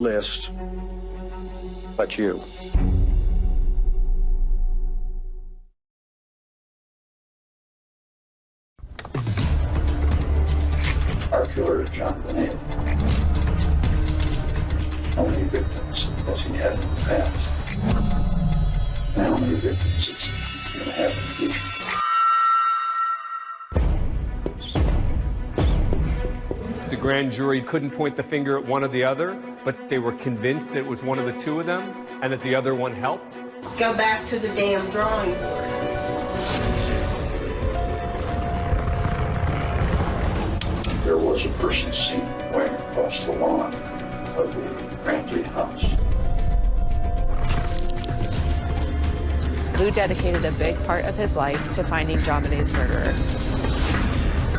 list but you. Our killer is JonBenet. How many victims has he had in the past? And how many victims is he going to have in the future? The grand jury couldn't point the finger at one or the other, but they were convinced that it was one of the two of them and that the other one helped. Go back to the damn drawing board. There was a person seen going across the lawn of the Ramsey house. Lou dedicated a big part of his life to finding JonBenet's murderer.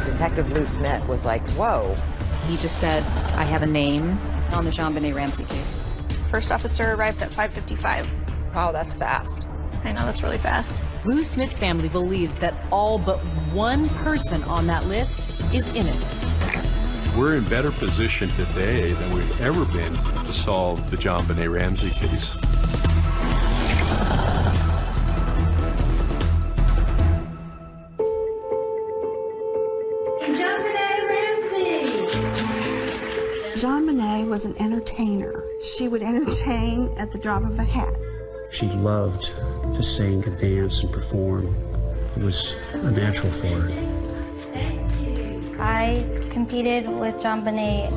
Detective Lou Smith was like, whoa. He just said, I have a name on the JonBenet Ramsey case. First officer arrives at 5:55. Wow, that's fast. I know, that's really fast. Lou Smith's family believes that all but one person on that list is innocent. We're in better position today than we've ever been to solve the JonBenet Ramsey case. JonBenet was an entertainer. She would entertain at the drop of a hat. She loved to sing and dance and perform. It was a natural for her. I competed with JonBenet.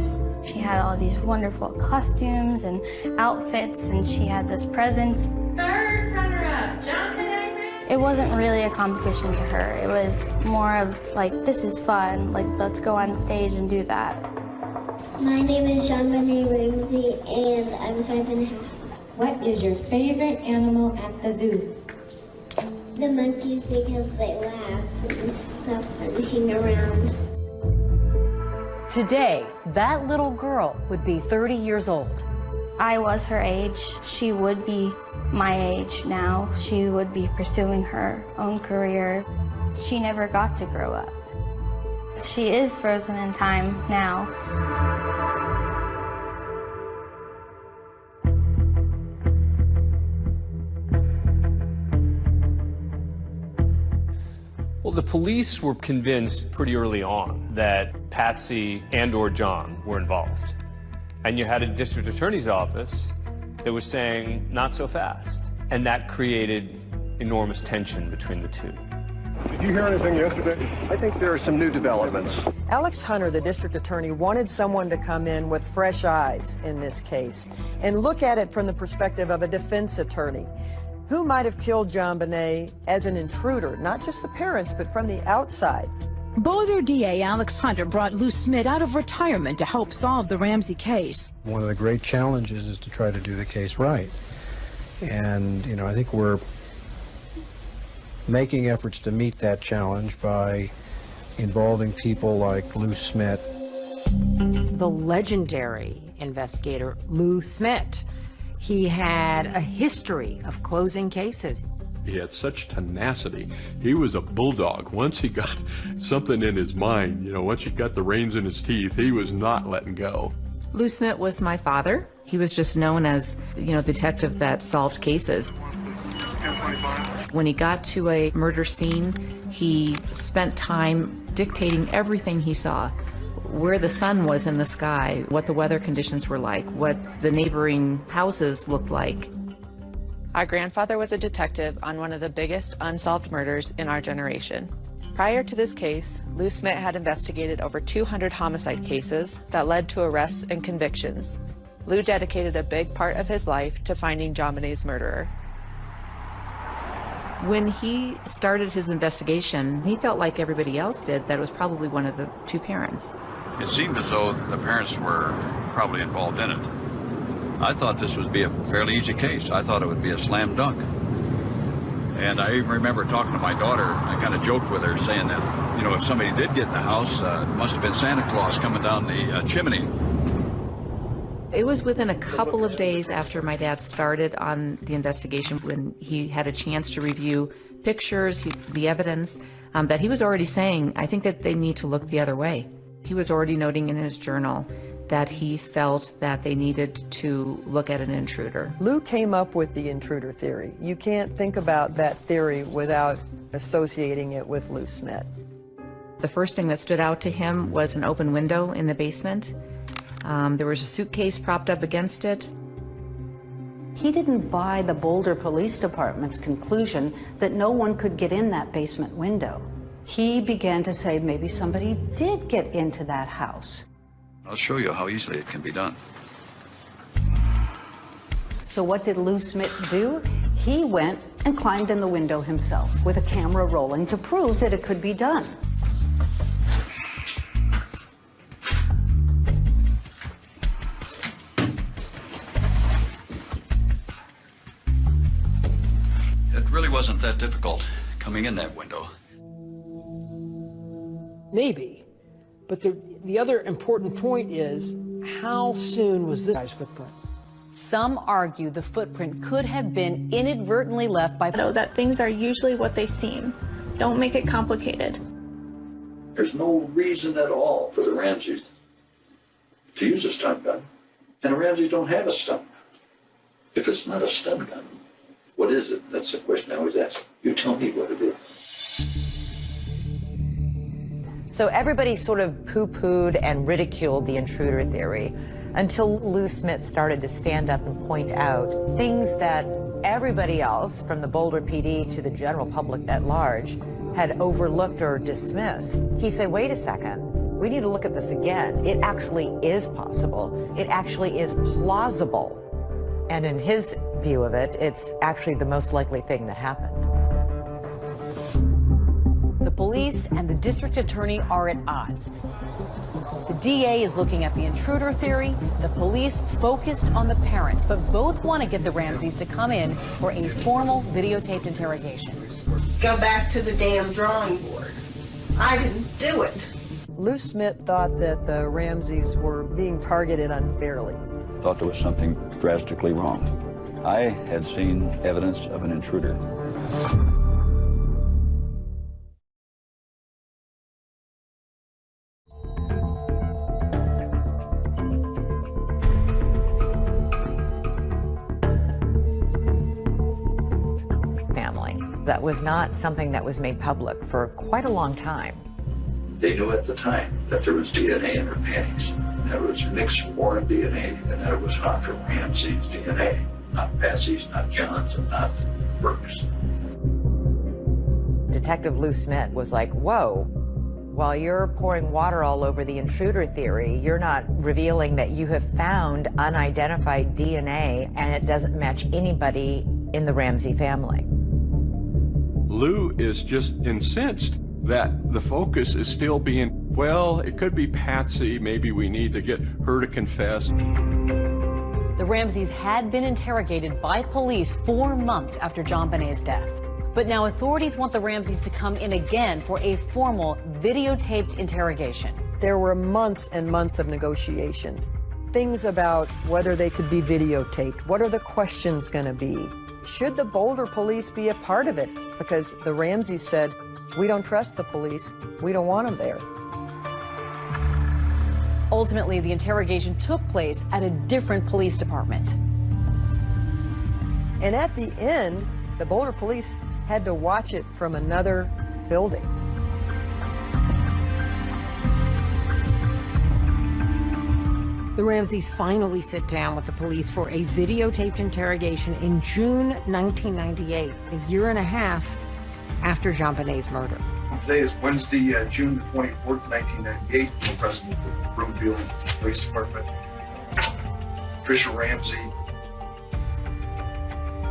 She had all these wonderful costumes and outfits, and she had this presence. Third runner-up, JonBenet. It wasn't really a competition to her. It was more of like, this is fun, like let's go on stage and do that. My name is JonBenet Ramsey, and I'm 5.5. What is your favorite animal at the zoo? The monkeys, because they laugh and stuff and hang around. Today, that little girl would be 30 years old. I was her age. She would be my age now. She would be pursuing her own career. She never got to grow up. She is frozen in time now. Well, the police were convinced pretty early on that Patsy and/or John were involved. And you had a district attorney's office that was saying, not so fast. And that created enormous tension between the two. Did you hear anything yesterday? I think there are some new developments. Alex Hunter, the district attorney, wanted someone to come in with fresh eyes in this case and look at it from the perspective of a defense attorney. Who might have killed JonBenet as an intruder, not just the parents, but from the outside? Boulder DA Alex Hunter brought Lou Smith out of retirement to help solve the Ramsey case. One of the great challenges is to try to do the case right. And, you know, I think we're making efforts to meet that challenge by involving people like Lou Smith. The legendary investigator, Lou Smith. He had a history of closing cases. He had such tenacity. He was a bulldog. Once he got something in his mind, you know, once he got the reins in his teeth, he was not letting go. Lou Smith was my father. He was just known as, you know, the detective that solved cases. When he got to a murder scene, he spent time dictating everything he saw. Where the sun was in the sky, what the weather conditions were like, what the neighboring houses looked like. Our grandfather was a detective on one of the biggest unsolved murders in our generation. Prior to this case, Lou Smith had investigated over 200 homicide cases that led to arrests and convictions. Lou dedicated a big part of his life to finding JonBenet's murderer. When he started his investigation, he felt like everybody else did, that it was probably one of the two parents. It seemed as though the parents were probably involved in it. I thought this would be a fairly easy case. I thought it would be a slam dunk. And I even remember talking to my daughter. I kind of joked with her, saying that, you know, if somebody did get in the house, it must have been Santa Claus coming down the chimney. It was within a couple of days after my dad started on the investigation, when he had a chance to review pictures, the evidence, that he was already saying, I think that they need to look the other way. He was already noting in his journal that he felt that they needed to look at an intruder. Lou came up with the intruder theory. You can't think about that theory without associating it with Lou Smit. The first thing that stood out to him was an open window in the basement. There was a suitcase propped up against it. He didn't buy the Boulder Police Department's conclusion that no one could get in that basement window. He began to say maybe somebody did get into that house. I'll show you how easily it can be done. So what did Lou Smit do? He went and climbed in the window himself with a camera rolling to prove that it could be done. It really wasn't that difficult coming in that window. Maybe, but the other important point is, how soon was this guy's footprint? Some argue the footprint could have been inadvertently left by... Know that things are usually what they seem. Don't make it complicated. There's no reason at all for the Ramseys to use a stun gun. And the Ramseys don't have a stun gun. If it's not a stun gun, what is it? That's the question I always ask. You tell me what it is. So everybody sort of poo-pooed and ridiculed the intruder theory until Lou Smit started to stand up and point out things that everybody else, from the Boulder PD to the general public at large, had overlooked or dismissed. He said, wait a second, we need to look at this again. It actually is possible. It actually is plausible. And in his view of it, it's actually the most likely thing that happened. The police and the district attorney are at odds. The DA is looking at the intruder theory, the police focused on the parents, but both want to get the Ramseys to come in for a formal videotaped interrogation. Go back to the damn drawing board. I didn't do it. Lou Smit thought that the Ramseys were being targeted unfairly. I thought there was something drastically wrong. I had seen evidence of an intruder. That was not something that was made public for quite a long time. They knew at the time that there was DNA in her panties, that it was mixed foreign DNA, and that it was not from Ramsey's DNA, not Patsy's, not John's, and not Brooks. Detective Lou Smit was like, whoa, while you're pouring water all over the intruder theory, you're not revealing that you have found unidentified DNA and it doesn't match anybody in the Ramsey family. Lou is just incensed that the focus is still being, well, it could be Patsy, maybe we need to get her to confess. The Ramseys had been interrogated by police 4 months after JonBenet's death. But now authorities want the Ramseys to come in again for a formal videotaped interrogation. There were months and months of negotiations. Things about whether they could be videotaped. What are the questions going to be? Should the Boulder police be a part of it? Because the Ramseys said, we don't trust the police. We don't want them there. Ultimately, the interrogation took place at a different police department. And at the end, the Boulder police had to watch it from another building. The Ramseys finally sit down with the police for a videotaped interrogation in June 1998, a year and a half after JonBenet's murder. Today is Wednesday, June 24th, 1998. I'm president of the Broomfield Police Department. Tricia Ramsey.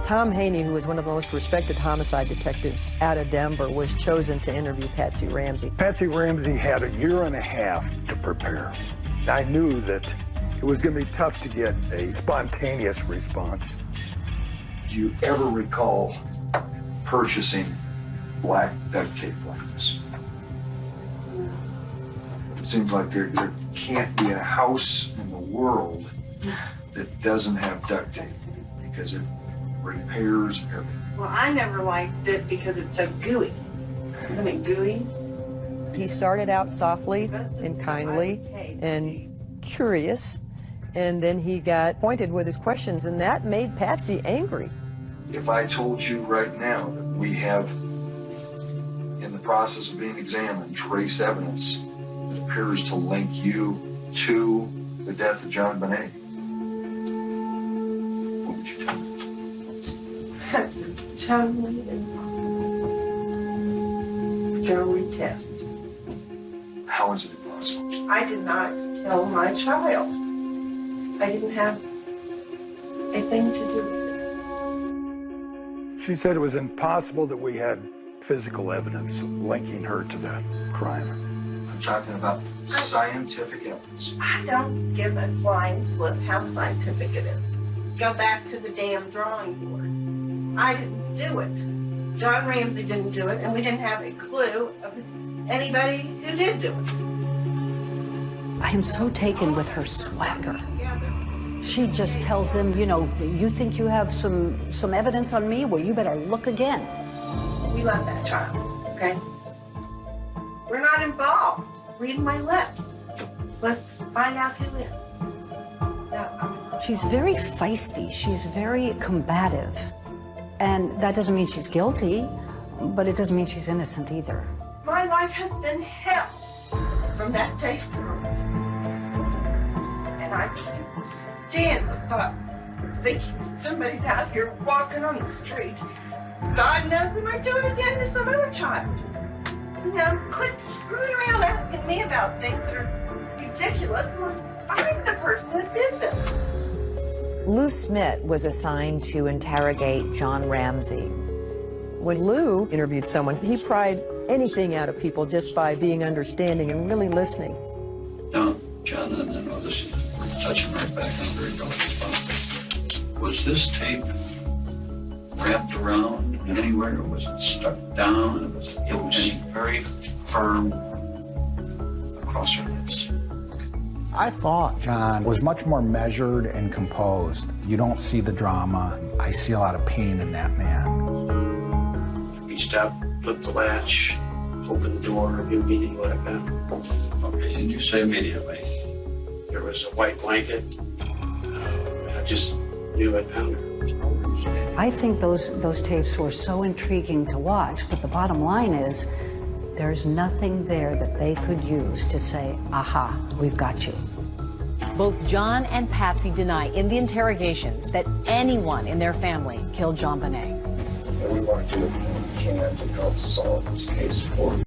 Tom Haney, who was one of the most respected homicide detectives out of Denver, was chosen to interview Patsy Ramsey. Patsy Ramsey had a year and a half to prepare. I knew that it was going to be tough to get a spontaneous response. Do you ever recall purchasing black duct tape like this? It seems like there can't be a house in the world that doesn't have duct tape because it repairs everything. Well, I never liked it because it's so gooey. Isn't it gooey? He started out softly and kindly and curious, and then he got pointed with his questions, and that made Patsy angry. If I told you right now that we have, in the process of being examined, trace evidence that appears to link you to the death of JonBenet, what would you tell me? Tell me and go test. How is it impossible? I did not kill my child. I didn't have a thing to do with it. She said it was impossible that we had physical evidence linking her to the crime. I'm talking about scientific evidence. I don't give a flying flip how scientific it is. Go back to the damn drawing board. I didn't do it. John Ramsey didn't do it, and we didn't have a clue of anybody who did do it. I am so taken with her swagger. She just tells them, you know, you think you have some evidence on me? Well, you better look again. We love that child, okay? We're not involved. Read my lips. Let's find out who is. She's very feisty. She's very combative. And that doesn't mean she's guilty, but it doesn't mean she's innocent either. My life has been hell from that day forward. And I can't stand the thought of thinking somebody's out here walking on the street. God knows we might do it again to some other child. You know, quit screwing around asking me about things that are ridiculous. Let's find the person that did this. Lou Smith was assigned to interrogate John Ramsey. When Lou interviewed someone, he pried anything out of people just by being understanding and really listening. Now, John, I know this is touching right back on a very delicate spot. Was this tape wrapped around anywhere, or was it stuck down? It was very firm across her lips. I thought John was much more measured and composed. You don't see the drama. I see a lot of pain in that man. Reached out, flipped the latch, opened the door immediately what I found. Okay, and you say immediately? There was a white blanket, and I just knew I found her. I think those tapes were so intriguing to watch, but the bottom line is there's nothing there that they could use to say, aha, we've got you. Both John and Patsy deny in the interrogations that anyone in their family killed JonBenet. We want to do what we can to help solve this case for you.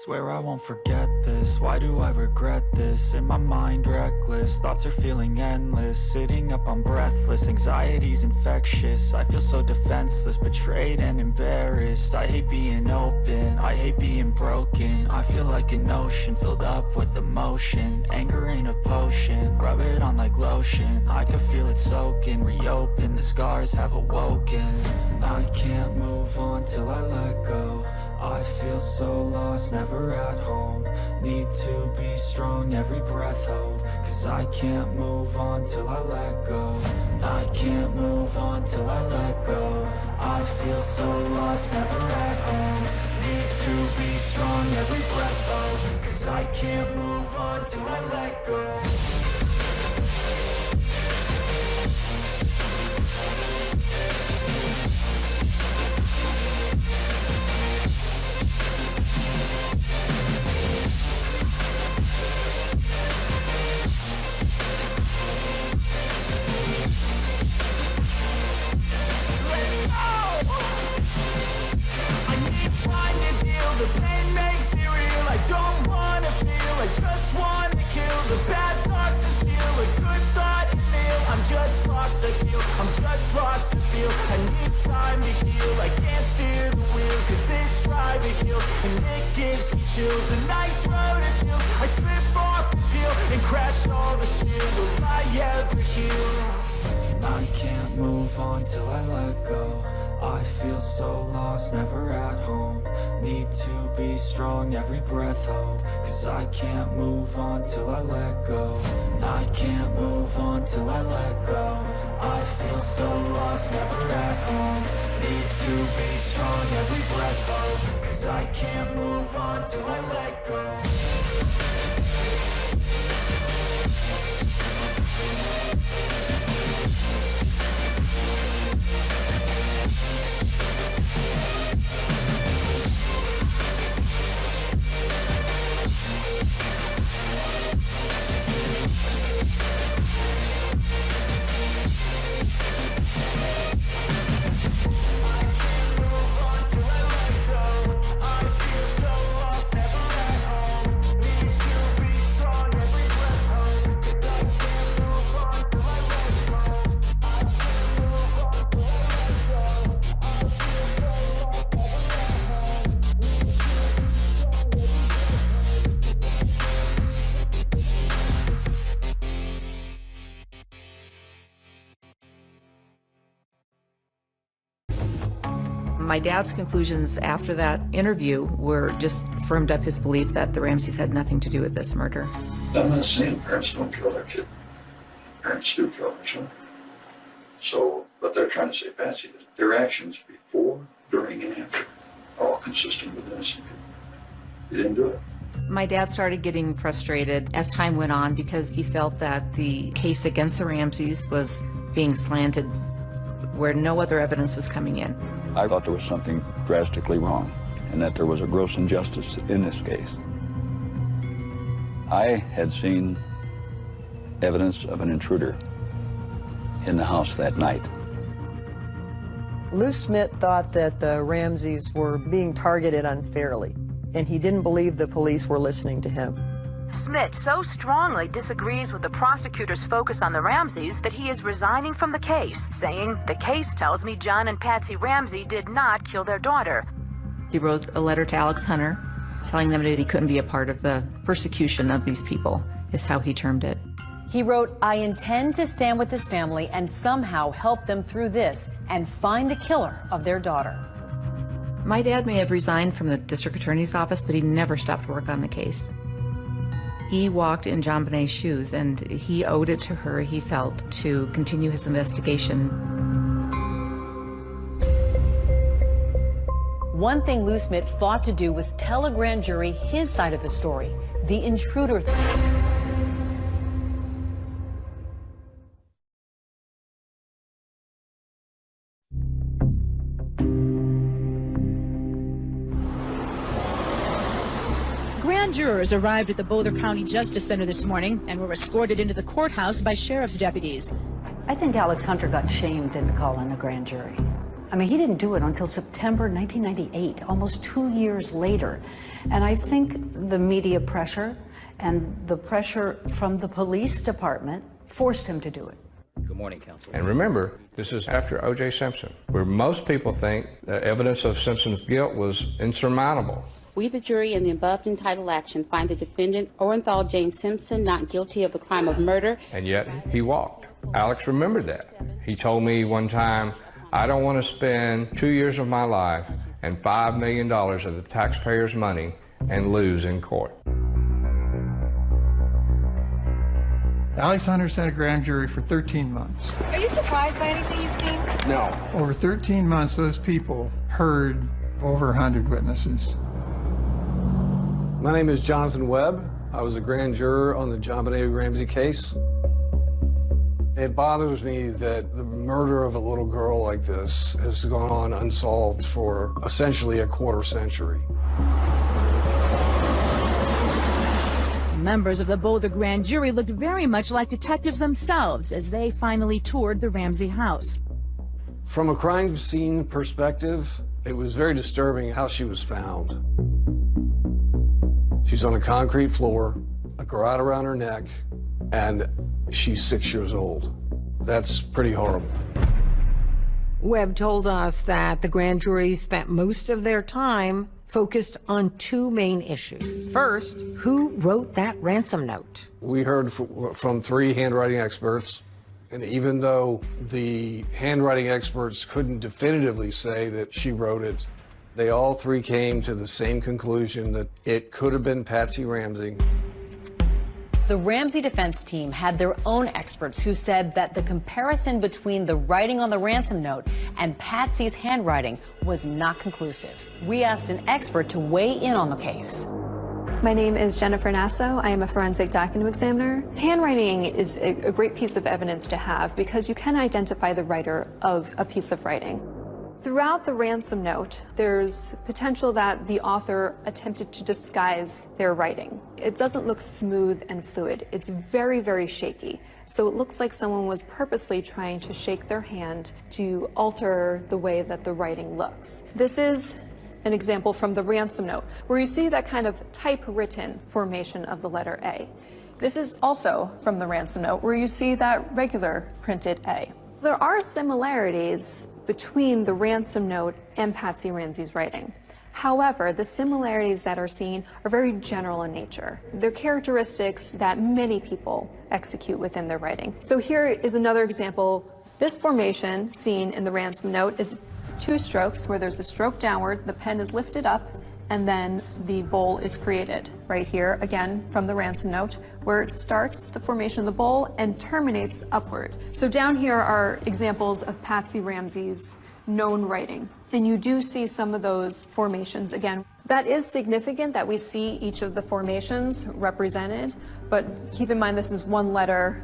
Swear I won't forget this, why do I regret this? In my mind reckless, thoughts are feeling endless. Sitting up, I'm breathless, anxiety's infectious. I feel so defenseless, betrayed and embarrassed. I hate being open, I hate being broken. I feel like an ocean filled up with emotion. Anger ain't a potion, rub it on like lotion. I can feel it soaking, reopen, the scars have awoken. I can't move on till I let go. I feel so lost, never at home. Need to be strong, every breath hold. Cause I can't move on till I let go. I can't move on till I let go. I feel so lost, never at home. Need to be strong, every breath hold. Cause I can't move on till I let go. The pain makes it real, I don't wanna feel, I just wanna kill the bad thoughts and steal a good thought and feel. I'm just lost, I feel, I'm just lost, I feel. I need time to heal, I can't steer the wheel, cause this drive it kills, and it gives me chills. A nice road it feels, I slip off the peel, and crash all the steel. Will I ever heal? I can't move on till I let go. I feel so lost, never at home. Need to be strong, every breath hold. Cause I can't move on till I let go. I can't move on till I let go. I feel so lost, never at home. Need to be strong, every breath hold. Cause I can't move on till I let go. My dad's conclusions after that interview were just firmed up his belief that the Ramseys had nothing to do with this murder. I'm not saying parents don't kill their kid. Parents do kill their children. So, but they're trying to say, Patsy, that their actions before, during, and after are all consistent with innocent people. They didn't do it. My dad started getting frustrated as time went on because he felt that the case against the Ramseys was being slanted where no other evidence was coming in. I thought there was something drastically wrong and that there was a gross injustice in this case. I had seen evidence of an intruder in the house that night. Lou Smith thought that the Ramseys were being targeted unfairly, and he didn't believe the police were listening to him. Smith so strongly disagrees with the prosecutor's focus on the Ramseys that he is resigning from the case, saying, "The case tells me John and Patsy Ramsey did not kill their daughter." He wrote a letter to Alex Hunter telling them that he couldn't be a part of the persecution of these people, is how he termed it. He wrote, "I intend to stand with this family and somehow help them through this and find the killer of their daughter." My dad may have resigned from the district attorney's office, but he never stopped work on the case. He walked in JonBenet's shoes, and he owed it to her, he felt, to continue his investigation. One thing Lou Smith fought to do was tell a grand jury his side of the story, the intruder theory. Grand jurors arrived at the Boulder County Justice Center this morning and were escorted into the courthouse by sheriff's deputies. I think Alex Hunter got shamed into calling a grand jury. I mean, he didn't do it until September 1998, almost 2 years later. And I think the media pressure and the pressure from the police department forced him to do it. Good morning, Counsel. And remember, this is after O.J. Simpson, where most people think the evidence of Simpson's guilt was insurmountable. We, the jury, in the above entitled action, find the defendant, Orenthal James Simpson, not guilty of the crime of murder. And yet, he walked. Alex remembered that. He told me one time, I don't want to spend 2 years of my life and $5 million of the taxpayers' money and lose in court. Alex Hunter sat a grand jury for 13 months. Are you surprised by anything you've seen? No. Over 13 months, those people heard over 100 witnesses. My name is Jonathan Webb. I was a grand juror on the JonBenet Ramsey case. It bothers me that the murder of a little girl like this has gone on unsolved for essentially a quarter century. Members of the Boulder grand jury looked very much like detectives themselves as they finally toured the Ramsey house. From a crime scene perspective, it was very disturbing how she was found. She's on a concrete floor, a garrote around her neck, and she's 6 years old. That's pretty horrible. Webb told us that the grand jury spent most of their time focused on two main issues. First, who wrote that ransom note? We heard from 3 handwriting experts, and even though the handwriting experts couldn't definitively say that she wrote it, they all 3 came to the same conclusion that it could have been Patsy Ramsey. The Ramsey defense team had their own experts who said that the comparison between the writing on the ransom note and Patsy's handwriting was not conclusive. We asked an expert to weigh in on the case. My name is Jennifer Nasso. I am a forensic document examiner. Handwriting is a great piece of evidence to have because you can identify the writer of a piece of writing. Throughout the ransom note, there's potential that the author attempted to disguise their writing. It doesn't look smooth and fluid. It's very, very shaky. So it looks like someone was purposely trying to shake their hand to alter the way that the writing looks. This is an example from the ransom note, where you see that kind of typewritten formation of the letter A. This is also from the ransom note, where you see that regular printed A. There are similarities between the ransom note and Patsy Ramsey's writing. However, the similarities that are seen are very general in nature. They're characteristics that many people execute within their writing. So here is another example. This formation seen in the ransom note is 2 strokes where there's the stroke downward, the pen is lifted up, and then the bowl is created. Right here, again, from the ransom note, where it starts the formation of the bowl and terminates upward. So down here are examples of Patsy Ramsey's known writing. And you do see some of those formations again. That is significant that we see each of the formations represented, but keep in mind this is one letter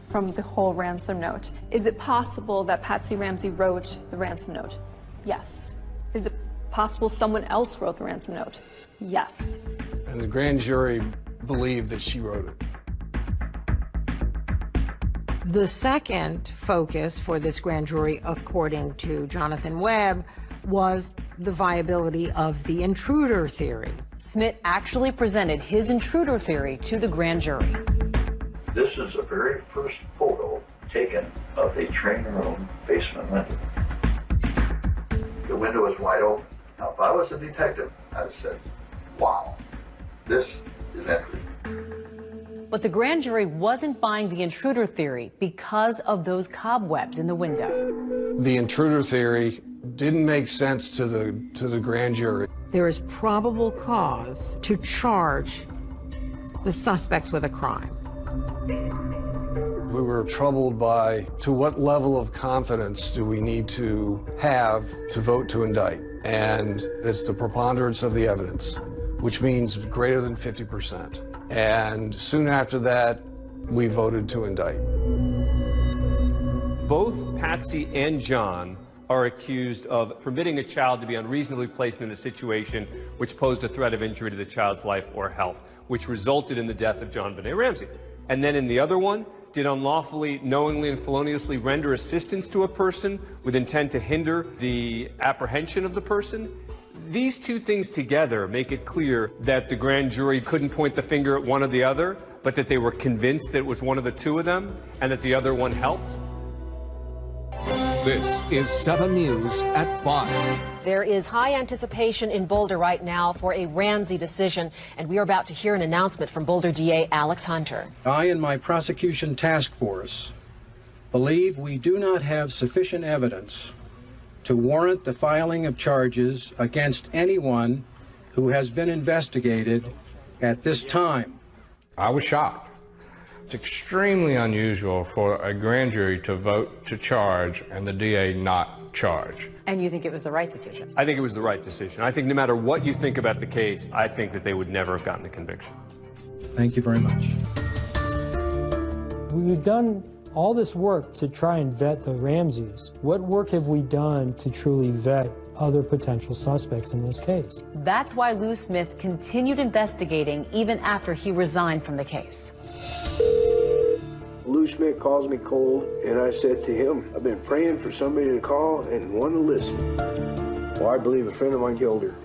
from the whole ransom note. Is it possible that Patsy Ramsey wrote the ransom note? Yes. Is it possible someone else wrote the ransom note? Yes. And the grand jury believed that she wrote it. The second focus for this grand jury, according to Jonathan Webb, was the viability of the intruder theory. Smith actually presented his intruder theory to the grand jury. This is the very first photo taken of the training room basement window. The window was wide open. Now, if I was a detective, I'd have said, wow, this is entry. But the grand jury wasn't buying the intruder theory because of those cobwebs in the window. The intruder theory didn't make sense to the grand jury. There is probable cause to charge the suspects with a crime. We were troubled by, to what level of confidence do we need to have to vote to indict? And it's the preponderance of the evidence, which means greater than 50%. And soon after that, we voted to indict. Both Patsy and John are accused of permitting a child to be unreasonably placed in a situation which posed a threat of injury to the child's life or health, which resulted in the death of JonBenet Ramsey. And then in the other one, did unlawfully, knowingly, and feloniously render assistance to a person with intent to hinder the apprehension of the person. These two things together make it clear that the grand jury couldn't point the finger at one or the other, but that they were convinced that it was one of the two of them and that the other one helped. This is 7 News at 5. There is high anticipation in Boulder right now for a Ramsey decision, and we are about to hear an announcement from Boulder DA Alex Hunter. I and my prosecution task force believe we do not have sufficient evidence to warrant the filing of charges against anyone who has been investigated at this time. I was shocked. It's extremely unusual for a grand jury to vote to charge and the DA not charge. And you think it was the right decision? I think it was the right decision. I think no matter what you think about the case, I think that they would never have gotten a conviction. Thank you very much. We've done all this work to try and vet the Ramseys. What work have we done to truly vet other potential suspects in this case? That's why Lou Smith continued investigating even after he resigned from the case. Lou Smith calls me cold, and I said to him, I've been praying for somebody to call and want to listen. Well, I believe a friend of mine killed her.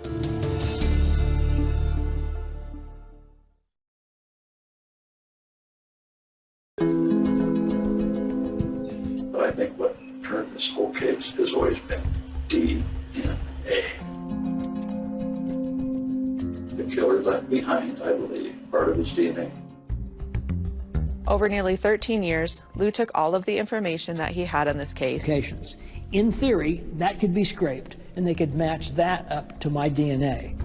But I think what turned this whole case has always been DNA. The killer left behind, I believe, part of his DNA. Over nearly 13 years, Lou took all of the information that he had on this case. In theory, that could be scraped, and they could match that up to my DNA.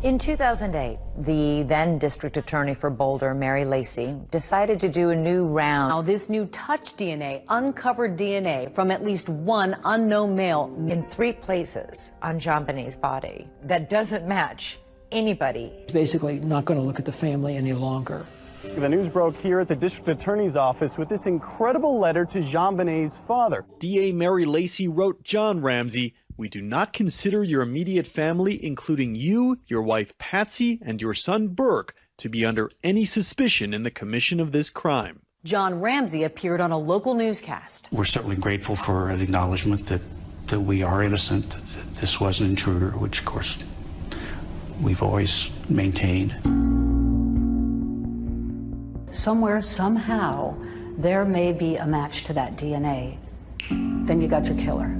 In 2008, the then district attorney for Boulder, Mary Lacey, decided to do a new round. Now, this new touch DNA uncovered DNA from at least one unknown male in 3 places on JonBenet's body that doesn't match anybody. Basically not going to look at the family any longer. The news broke here at the district attorney's office with this incredible letter to JonBenet's father. DA Mary Lacey wrote John Ramsey, "We do not consider your immediate family, including you, your wife Patsy, and your son Burke, to be under any suspicion in the commission of this crime." John Ramsey appeared on a local newscast. We're certainly grateful for an acknowledgement that we are innocent, that this was an intruder, which of course we've always maintained. Somewhere, somehow, there may be a match to that DNA. Then you got your killer.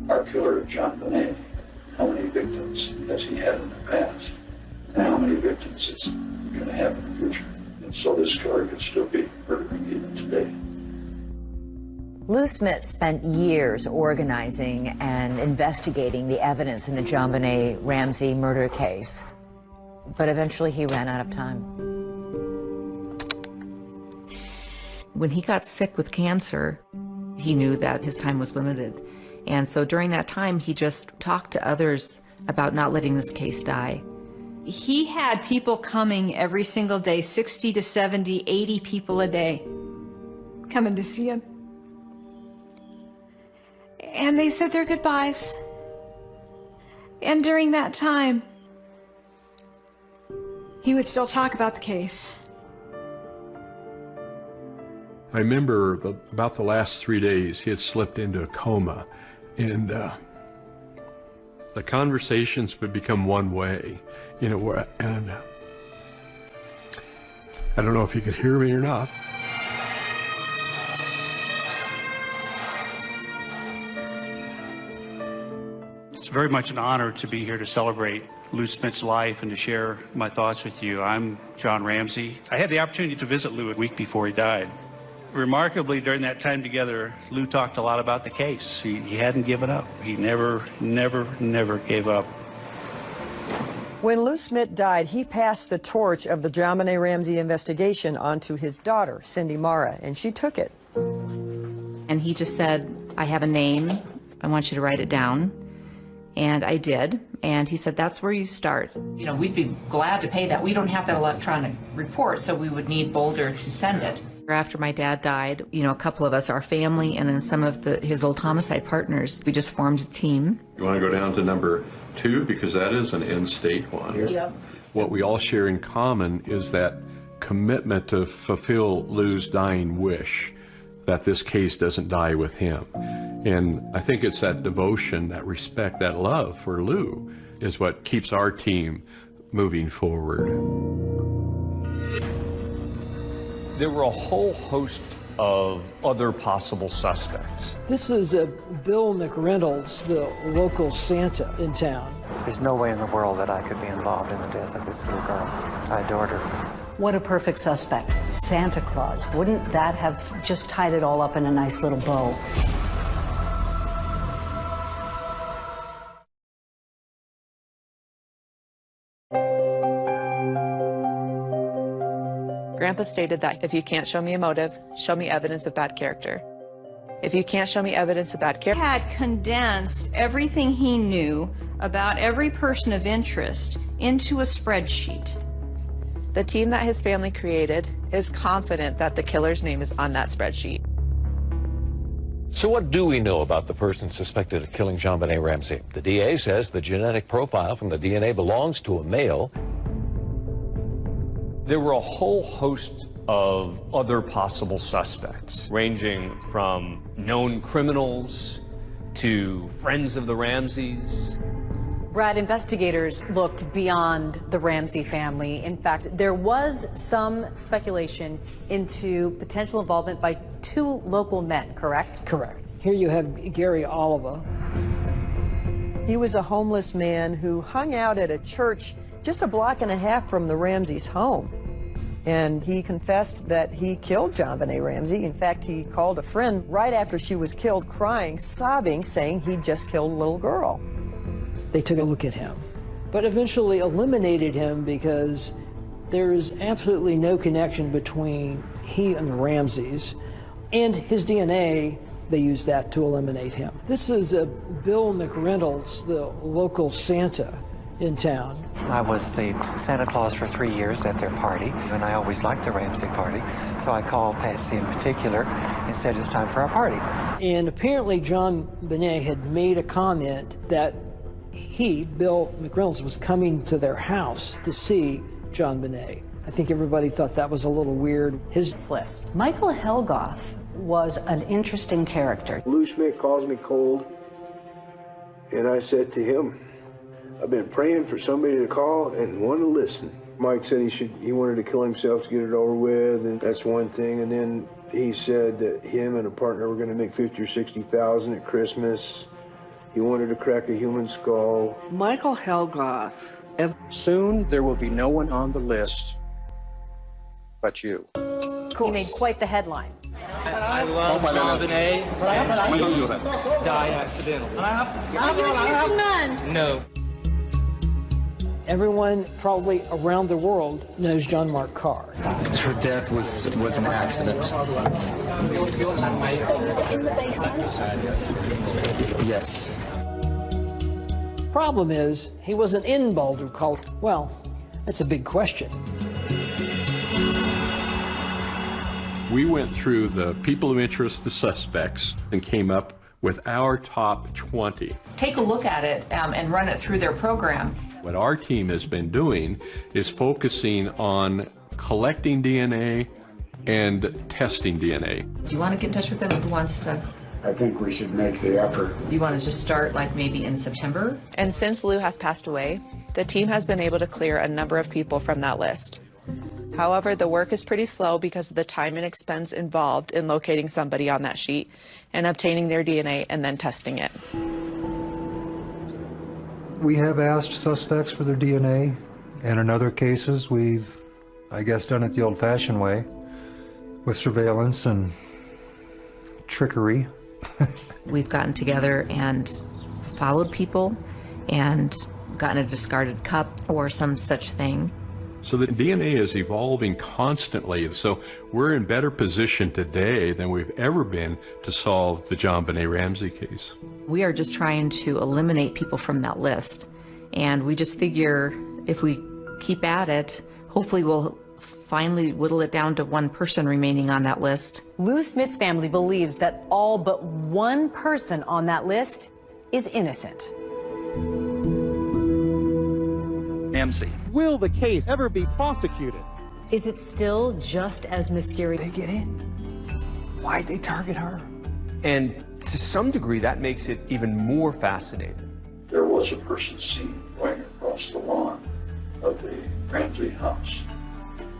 Our killer, JonBenet, how many victims has he had in the past? And how many victims is he going to have in the future? And so this killer could still be murdering even today. Lou Smith spent years organizing and investigating the evidence in the JonBenet Ramsey murder case, but eventually he ran out of time. When he got sick with cancer, he knew that his time was limited. And so during that time, he just talked to others about not letting this case die. He had people coming every single day, 60 to 70, 80 people a day, coming to see him. And they said their goodbyes. And during that time, he would still talk about the case. I remember about the last 3 days, he had slipped into a coma, and the conversations would become one way, you know, and I don't know if he could hear me or not. It's very much an honor to be here to celebrate Lou Smith's life and to share my thoughts with you. I'm John Ramsey. I had the opportunity to visit Lou a week before he died. Remarkably, during that time together, Lou talked a lot about the case. He hadn't given up. He never gave up. When Lou Smith died, he passed the torch of the JonBenet Ramsey investigation onto his daughter, Cindy Mara, and she took it. And he just said, I have a name. I want you to write it down. And I did. And he said, that's where you start. You know, we'd be glad to pay that. We don't have that electronic report, so we would need Boulder to send it. After my dad died, you know, a couple of us, our family, and then some of his old homicide partners, we just formed a team. You want to go down to number 2 because that is an in-state one. Yep. What we all share in common is that commitment to fulfill Lou's dying wish that this case doesn't die with him. And I think it's that devotion, that respect, that love for Lou is what keeps our team moving forward. There were a whole host of other possible suspects. This is Bill McReynolds, the local Santa in town. There's no way in the world that I could be involved in the death of this little girl. I adored her. What a perfect suspect. Santa Claus. Wouldn't that have just tied it all up in a nice little bow? Grandpa stated that if you can't show me a motive, show me evidence of bad character. If you can't show me evidence of bad character... He had condensed everything he knew about every person of interest into a spreadsheet. The team that his family created is confident that the killer's name is on that spreadsheet. So what do we know about the person suspected of killing JonBenet Ramsey? The DA says the genetic profile from the DNA belongs to a male. There were a whole host of other possible suspects, ranging from known criminals to friends of the Ramseys. Brad, investigators looked beyond the Ramsey family. In fact, there was some speculation into potential involvement by 2 local men, correct? Correct. Here you have Gary Oliva. He was a homeless man who hung out at a church just a block and a half from the Ramseys' home. And he confessed that he killed JonBenet Ramsey. In fact, he called a friend right after she was killed, crying, sobbing, saying he just killed a little girl. They took a look at him, but eventually eliminated him because there is absolutely no connection between he and the Ramseys, and his DNA, they used that to eliminate him. This is Bill McReynolds, the local Santa in town. I was the Santa Claus for 3 years at their party, and I always liked the Ramsey party, so I called Patsy in particular and said it's time for our party. And apparently JonBenet had made a comment that he, Bill McReynolds, was coming to their house to see JonBenet. I think everybody thought that was a little weird. His list. Michael Helgoff was an interesting character. Lou Schmidt calls me cold, and I said to him, I've been praying for somebody to call and want to listen. Mike said he wanted to kill himself to get it over with, and that's one thing. And then he said that him and a partner were going to make $50,000 or $60,000 at Christmas. He wanted to crack a human skull. Michael Helgoff. Soon there will be no one on the list but you. He made quite the headline. I love JonBenet. Died accidentally. No. Everyone probably around the world knows John Mark Carr. Her death was an accident. So you were in the basement? Yes. Problem is, he wasn't in Boulder, Colorado. Well, that's a big question. We went through the people of interest, the suspects, and came up with our top 20. Take a look at it and run it through their program. What our team has been doing is focusing on collecting DNA and testing DNA. Do you want to get in touch with them? Who wants to? I think we should make the effort. You want to just start like maybe in September? And since Lou has passed away, the team has been able to clear a number of people from that list. However, the work is pretty slow because of the time and expense involved in locating somebody on that sheet and obtaining their DNA and then testing it. We have asked suspects for their DNA, and in other cases we've, I guess, done it the old-fashioned way with surveillance and trickery. We've gotten together and followed people and gotten a discarded cup or some such thing. So the DNA is evolving constantly, so we're in better position today than we've ever been to solve the JonBenet Ramsey case. We are just trying to eliminate people from that list, and we just figure if we keep at it, hopefully we'll finally whittle it down to one person remaining on that list. Lou Smith's family believes that all but one person on that list is innocent. Ramsey. Will the case ever be prosecuted? Is it still just as mysterious? They get in. Why'd they target her? And to some degree, that makes it even more fascinating. There was a person seen going across the lawn of the Ramsey house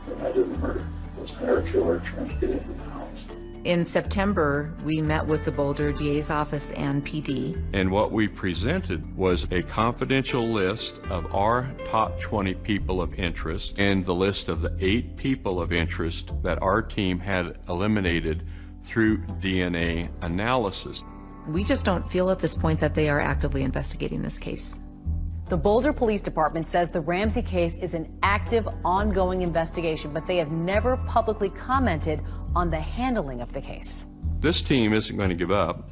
the night of the murder. Was there a killer trying to get into the house? In September, we met with the Boulder DA's office and PD. And what we presented was a confidential list of our top 20 people of interest and the list of the 8 people of interest that our team had eliminated through DNA analysis. We just don't feel at this point that they are actively investigating this case. The Boulder Police Department says the Ramsey case is an active, ongoing investigation, but they have never publicly commented on the handling of the case. This team isn't going to give up.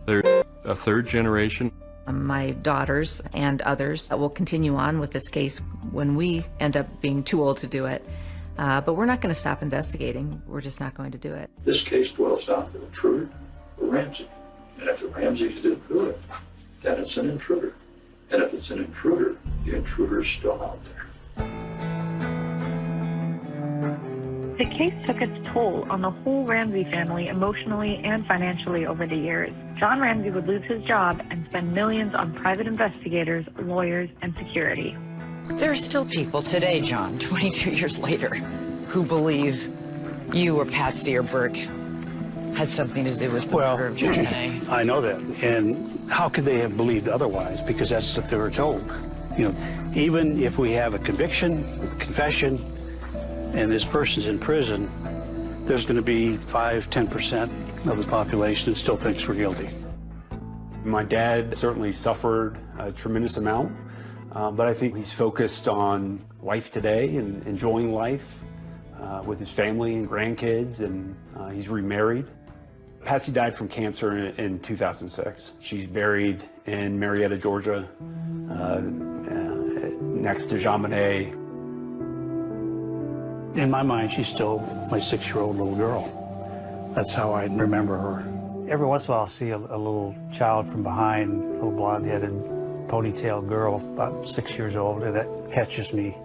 They're a third generation. My daughters and others will continue on with this case when we end up being too old to do it. But we're not going to stop investigating. We're just not going to do it. This case boils down to intruder or Ramsey. And if the Ramseys didn't do it, then it's an intruder. And if it's an intruder, the intruder is still out there. The case took its toll on the whole Ramsey family emotionally and financially over the years. John Ramsey would lose his job and spend millions on private investigators, lawyers, and security. There are still people today, John, 22 years later, who believe you or Patsy or Burke had something to do with the murder of JonBenet. I know that. And how could they have believed otherwise? Because that's what they were told. You know, even if we have a conviction, confession, and this person's in prison, there's going to be 5–10% of the population that still thinks we're guilty. My dad certainly suffered a tremendous amount, but I think he's focused on life today and enjoying life with his family and grandkids, and he's remarried. Patsy died from cancer in 2006. She's buried in Marietta, Georgia, next to JonBenet. In my mind, she's still my 6-year-old little girl. That's how I remember her. Every once in a while, I'll see a little child from behind, a little blonde-headed, ponytail girl, about 6 years old, and that catches me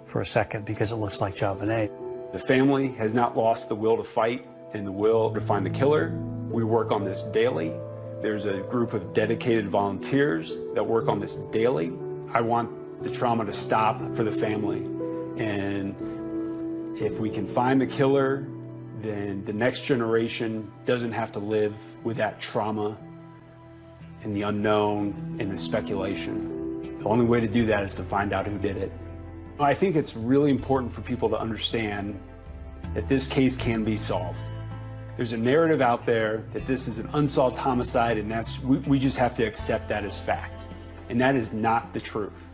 for a second because it looks like JonBenet. The family has not lost the will to fight and the will to find the killer. We work on this daily. There's a group of dedicated volunteers that work on this daily. I want the trauma to stop for the family. And if we can find the killer, then the next generation doesn't have to live with that trauma and the unknown and the speculation. The only way to do that is to find out who did it. I think it's really important for people to understand that this case can be solved. There's a narrative out there that this is an unsolved homicide, and we just have to accept that as fact. And that is not the truth.